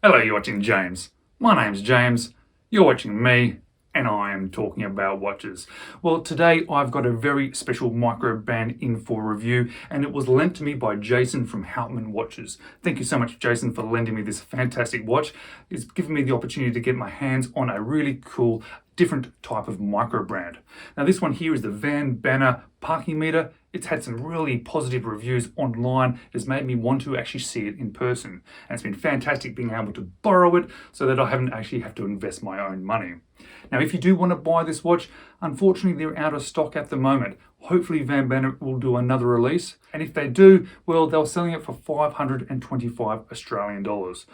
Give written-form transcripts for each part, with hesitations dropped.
Hello, you're watching James. My name's James, you're watching me, and I am talking about watches. Well, today I've got a very special microband in for review, and it was lent to me by Jason from Houtman Watches. Thank you so much, Jason, for lending me this fantastic watch. It's given me the opportunity to get my hands on a really cool, different type of microbrand. Now, this one here is the Vanbanner parking meter. It's had some really positive reviews online. It has made me want to actually see it in person. And it's been fantastic being able to borrow it so that I haven't actually have to invest my own money. Now, if you do want to buy this watch, unfortunately they're out of stock at the moment. Hopefully Vanbanner will do another release. And if they do, well, they're selling it for 525 Australian dollars,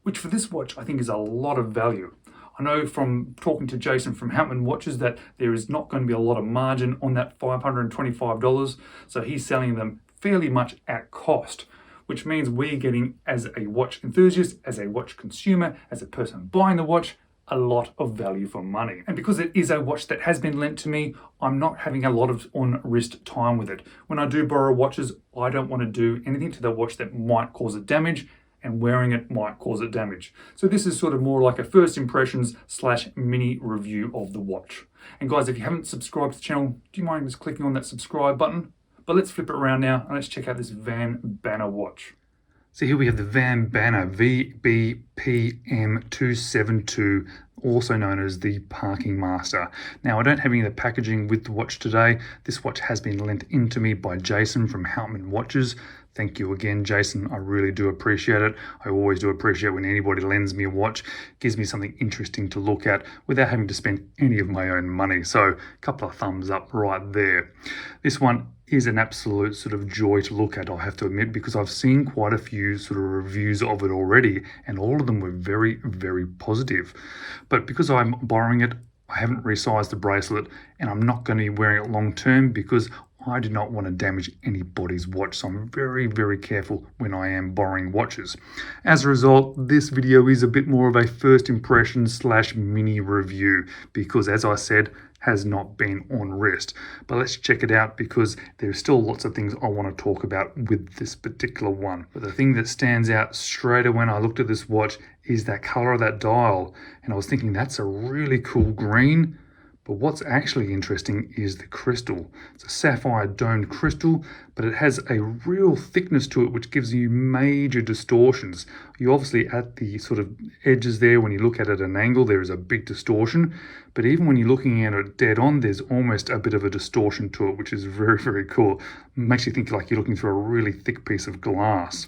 which for this watch I think is a lot of value. I know from talking to Jason from Houtman Watches that there is not going to be a lot of margin on that $525, so he's selling them fairly much at cost, which means we're getting, as a watch enthusiast, as a watch consumer, as a person buying the watch, a lot of value for money. And because it is a watch that has been lent to me, I'm not having a lot of on-wrist time with it. When I do borrow watches, I don't want to do anything to the watch that might cause it damage, and wearing it might cause it damage. So this is sort of more like a first impressions / mini review of the watch. And guys, if you haven't subscribed to the channel, do you mind just clicking on that subscribe button? But let's flip it around now and let's check out this Vanbanner watch. So here we have the Vanbanner VBPM272, also known as the Parking Master. Now, I don't have any of the packaging with the watch today. This watch has been lent into me by Jason from Houtman Watches. Thank you again, Jason. I really do appreciate it. I always do appreciate when anybody lends me a watch. It gives me something interesting to look at without having to spend any of my own money. So a couple of thumbs up right there. This one is an absolute sort of joy to look at, I have to admit, because I've seen quite a few sort of reviews of it already, and all of them were very, very positive. But because I'm borrowing it, I haven't resized the bracelet, and I'm not going to be wearing it long term because I do not want to damage anybody's watch, so I'm very, very careful when I am borrowing watches. As a result, this video is a bit more of a first impression / mini review because, as I said, has not been on wrist. But let's check it out because there's still lots of things I want to talk about with this particular one. But the thing that stands out straight away when I looked at this watch is that color of that dial. And I was thinking that's a really cool green. But what's actually interesting is the crystal. It's a sapphire domed crystal, but it has a real thickness to it, which gives you major distortions. You obviously at the sort of edges there, when you look at it at an angle, there is a big distortion. But even when you're looking at it dead on, there's almost a bit of a distortion to it, which is very, very cool. It makes you think like you're looking through a really thick piece of glass.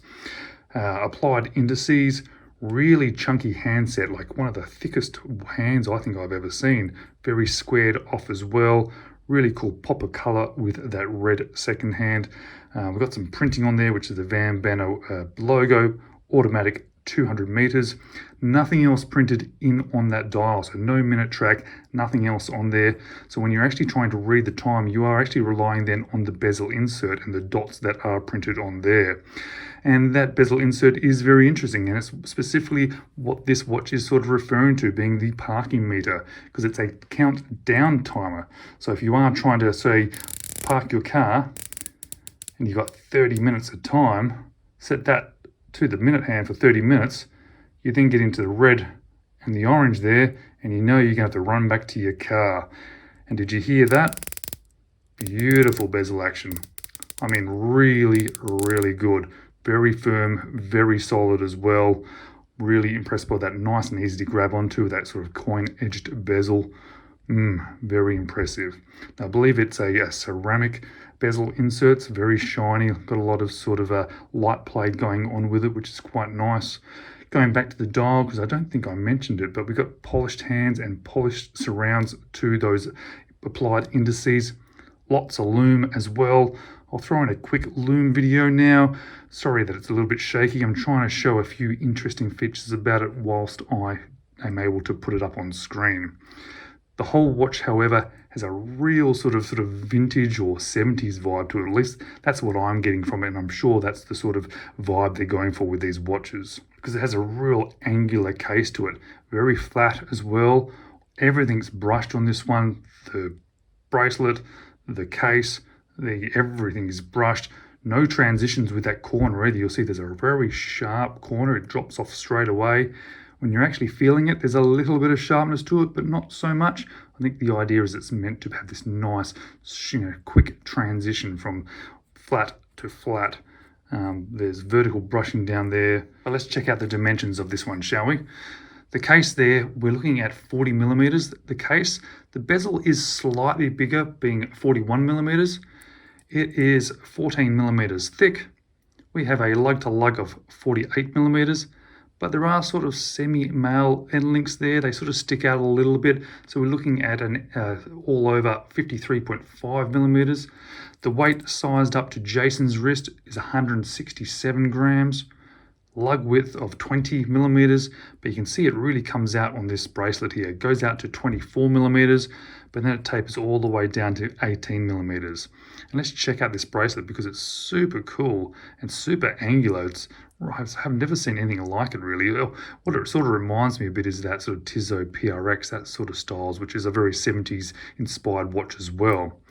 Applied indices. Really chunky handset, like one of the thickest hands I think I've ever seen. Very squared off as well. Really cool pop of color with that red second hand. We've got some printing on there, which is the Vanbanner logo, automatic 200 meters. Nothing else printed in on that dial, so no minute track, nothing else on there. So when you're actually trying to read the time, you are actually relying then on the bezel insert and the dots that are printed on there. And that bezel insert is very interesting, and it's specifically what this watch is sort of referring to, being the parking meter, because it's a countdown timer. So if you are trying to, say, park your car and you've got 30 minutes of time, set that to the minute hand for 30 minutes, you then get into the red and the orange there, and you know you're going to have to run back to your car. And did you hear that? Beautiful bezel action. I mean, really, really good. Very firm, very solid as well. Really impressed by that, nice and easy to grab onto, that sort of coin-edged bezel. Very impressive. Now, I believe it's a ceramic bezel inserts, very shiny, got a lot of sort of a light play going on with it, which is quite nice. Going back to the dial, because I don't think I mentioned it, but we've got polished hands and polished surrounds to those applied indices. Lots of lume as well. I'll throw in a quick lume video now. Sorry that it's a little bit shaky. I'm trying to show a few interesting features about it whilst I am able to put it up on screen. The whole watch, however, has a real sort of vintage or 70s vibe to it. At least that's what I'm getting from it, and I'm sure that's the sort of vibe they're going for with these watches, because it has a real angular case to it. Very flat as well. Everything's brushed on this one. The bracelet, the case, everything is brushed. No transitions with that corner either. You'll see there's a very sharp corner. It drops off straight away. When you're actually feeling it, there's a little bit of sharpness to it, but not so much. I think the idea is it's meant to have this nice, quick transition from flat to flat. There's vertical brushing down there. But let's check out the dimensions of this one, shall we? The case there, we're looking at 40 millimeters. The case, the bezel is slightly bigger, being 41 millimeters. It is 14 millimeters thick. We have a lug to lug of 48 millimeters. But there are sort of semi-male end links there. They sort of stick out a little bit. So we're looking at an all over 53.5 millimeters. The weight sized up to Jason's wrist is 167 grams. Lug width of 20 millimeters, but you can see it really comes out on this bracelet here. It goes out to 24 millimeters, but then it tapers all the way down to 18 millimeters. And let's check out this bracelet because it's super cool and super angular. I've never seen anything like it really. What it sort of reminds me a bit is that sort of Tissot PRX, that sort of styles, which is a very 70s inspired watch as well.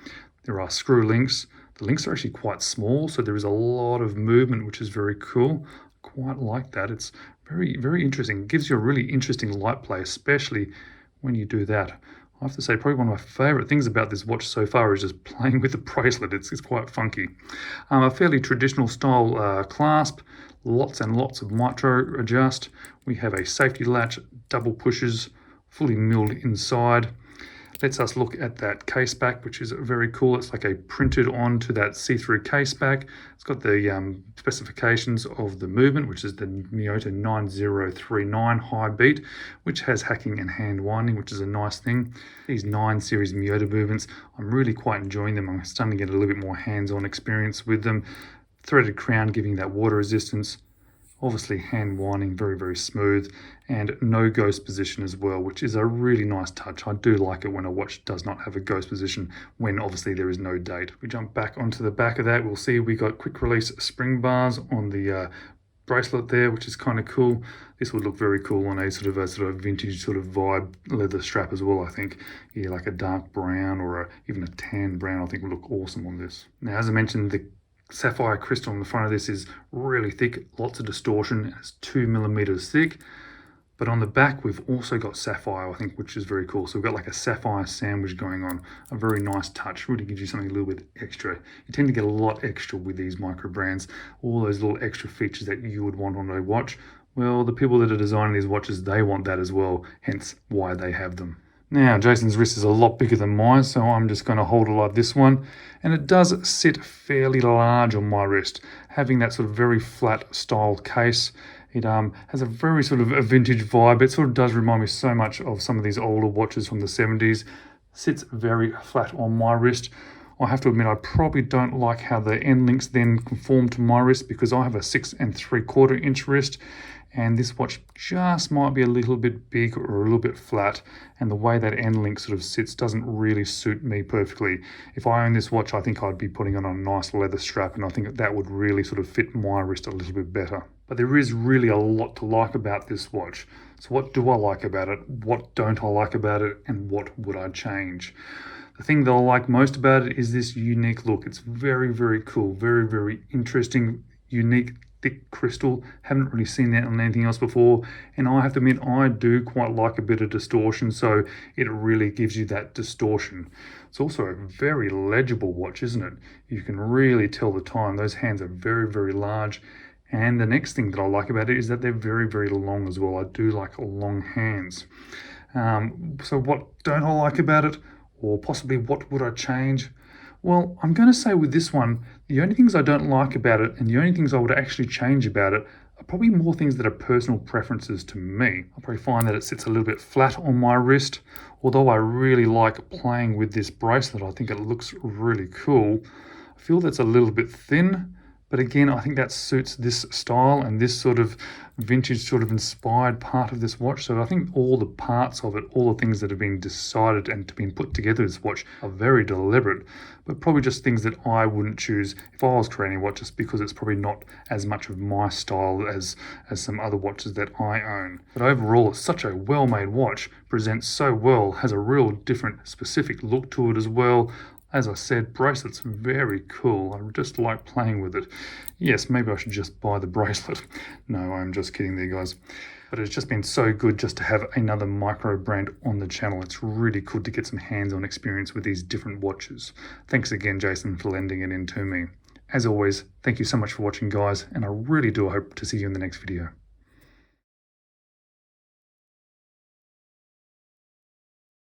There are screw links. The links are actually quite small, so there is a lot of movement, which is very cool. Quite like that. It's very, very interesting. It gives you a really interesting light play, especially when you do that. I have to say, probably one of my favorite things about this watch so far is just playing with the bracelet. It's quite funky. A fairly traditional style clasp, lots and lots of micro adjust. We have a safety latch, double pushes, fully milled inside. Lets us look at that case back, which is very cool. It's like a printed onto that see-through case back. It's got the specifications of the movement, which is the Miyota 9039 high beat, which has hacking and hand winding, which is a nice thing. These 9 series Miyota movements, I'm really quite enjoying them. I'm starting to get a little bit more hands-on experience with them. Threaded crown giving that water resistance. Obviously hand winding, very, very smooth, and no ghost position as well, which is a really nice touch. I do like it when a watch does not have a ghost position when obviously there is no date. We jump back onto the back of that, we'll see we got quick release spring bars on the bracelet there, which is kind of cool. This would look very cool on a sort of vintage sort of vibe leather strap as well, I think. Yeah, like a dark brown or even a tan brown, I think would look awesome on this. Now, as I mentioned, the sapphire crystal on the front of this is really thick, lots of distortion. It's 2 millimeters thick, but on the back we've also got sapphire, I think, which is very cool. So we've got like a sapphire sandwich going on, a very nice touch. Really gives you something a little bit extra. You tend to get a lot extra with these micro brands, all those little extra features that you would want on a watch. Well, the people that are designing these watches, they want that as well, hence why they have them. Now, Jason's wrist is a lot bigger than mine, so I'm just going to hold it like this one. And it does sit fairly large on my wrist, having that sort of very flat style case. It has a very sort of a vintage vibe. It sort of does remind me so much of some of these older watches from the 70s. Sits very flat on my wrist. I have to admit, I probably don't like how the end links then conform to my wrist because I have a 6 3/4 inch wrist. And this watch just might be a little bit big or a little bit flat, and the way that end link sort of sits doesn't really suit me perfectly. If I own this watch, I think I'd be putting on a nice leather strap, and I think that would really sort of fit my wrist a little bit better. But there is really a lot to like about this watch. So what do I like about it? What don't I like about it? And what would I change? The thing that I like most about it is this unique look. It's very, very cool, very, very interesting, unique, thick crystal. Haven't really seen that on anything else before, and I have to admit I do quite like a bit of distortion, so it really gives you that distortion. It's also a very legible watch, isn't it? You can really tell the time. Those hands are very, very large, and the next thing that I like about it is that they're very, very long as well. I do like long hands. So what don't I like about it, or possibly what would I change? Well, I'm going to say with this one, the only things I don't like about it and the only things I would actually change about it are probably more things that are personal preferences to me. I probably find that it sits a little bit flat on my wrist. Although I really like playing with this bracelet, I think it looks really cool. I feel that's a little bit thin, but again, I think that suits this style and this sort of vintage sort of inspired part of this watch. So I think all the parts of it, all the things that have been decided and been put together this watch are very deliberate, but probably just things that I wouldn't choose if I was creating a watch, just because it's probably not as much of my style as some other watches that I own. But overall, it's such a well-made watch, presents so well, has a real different specific look to it as well. As I said, bracelet's very cool. I just like playing with it. Yes, maybe I should just buy the bracelet. No, I'm just kidding there, guys. But it's just been so good just to have another micro brand on the channel. It's really good to get some hands-on experience with these different watches. Thanks again, Jason, for lending it in to me. As always, thank you so much for watching, guys, and I really do hope to see you in the next video.